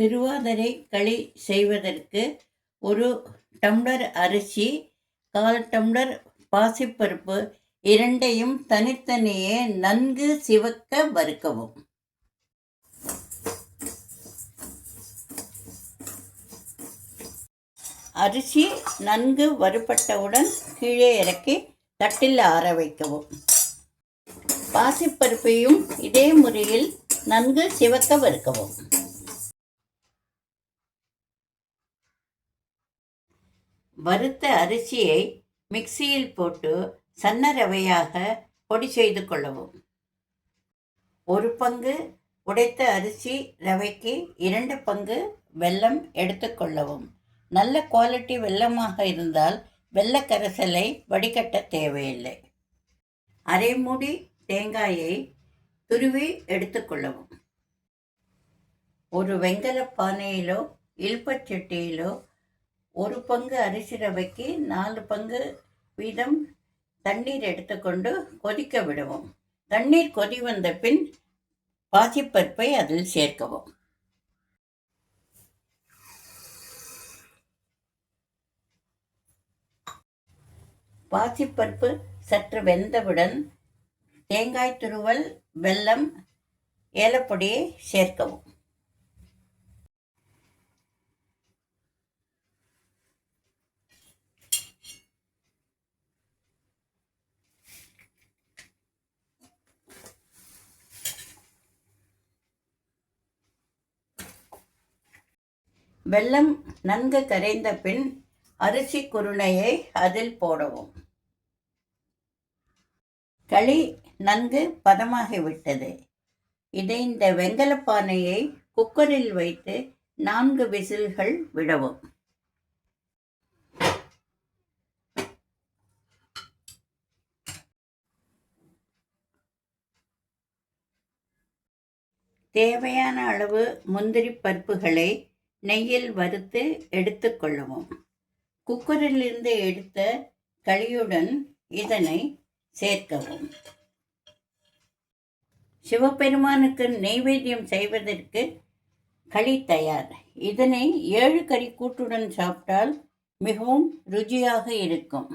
திருவாதிரை களி செய்வதற்கு 1 டம்ளர் அரிசி, 1/4 டம்ளர் பாசிப்பருப்பு இரண்டையும் தனித்தனியே நன்கு சிவக்க வறுக்கவும். அரிசி நன்கு வறுபட்டவுடன் கீழே இறக்கி தட்டில் ஆற வைக்கவும். பாசிப்பருப்பையும் இதே முறையில் நன்கு சிவக்க வறுக்கவும். வறுத்த அரிசியை மிக்சியில் போட்டு சன்ன ரவையாக பொடி செய்து கொள்ளவும். 1 பங்கு உடைத்த அரிசி ரவைக்கு 2 பங்கு வெல்லம் எடுத்துக்கொள்ளவும். நல்ல குவாலிட்டி வெல்லமாக இருந்தால் வெல்ல கரைசலை வடிகட்ட தேவையில்லை. அரை மூடி தேங்காயை துருவி எடுத்துக்கொள்ளவும். ஒரு வெங்கல பானையிலோ இலுப்பச்சட்டியிலோ 1 பங்கு அரிசி ரவைக்கு 4 பங்கு வீதம் தண்ணீர் எடுத்துக்கொண்டு கொதிக்க விடவும். தண்ணீர் கொதி வந்த பின் பாசிப்பருப்பை அதில் சேர்க்கவும். பாசிப்பருப்பு சற்று வெந்தவுடன் தேங்காய் துருவல், வெல்லம், ஏலப்பொடியை சேர்க்கவும். வெல்லம் நன்கு கரைந்த பின் அரிசி குருணையை அதில் போடவும். களி நன்கு பதமாகிவிட்டது. இதை இந்த வெங்கல பானையை குக்கரில் வைத்து 4 விசில்கள் விடவும். தேவையான அளவு முந்திரி பருப்புகளை நெய்யில் வறுத்து எடுத்துக்கொள்ளவும். குக்கரிலிருந்து எடுத்த களியுடன் இதனை சேர்க்கவும். சிவபெருமானுக்கு நெய்வேத்தியம் செய்வதற்கு களி தயார். இதனை 7 கறி கூட்டுடன் சாப்பிட்டால் மிகவும் ருச்சியாக இருக்கும்.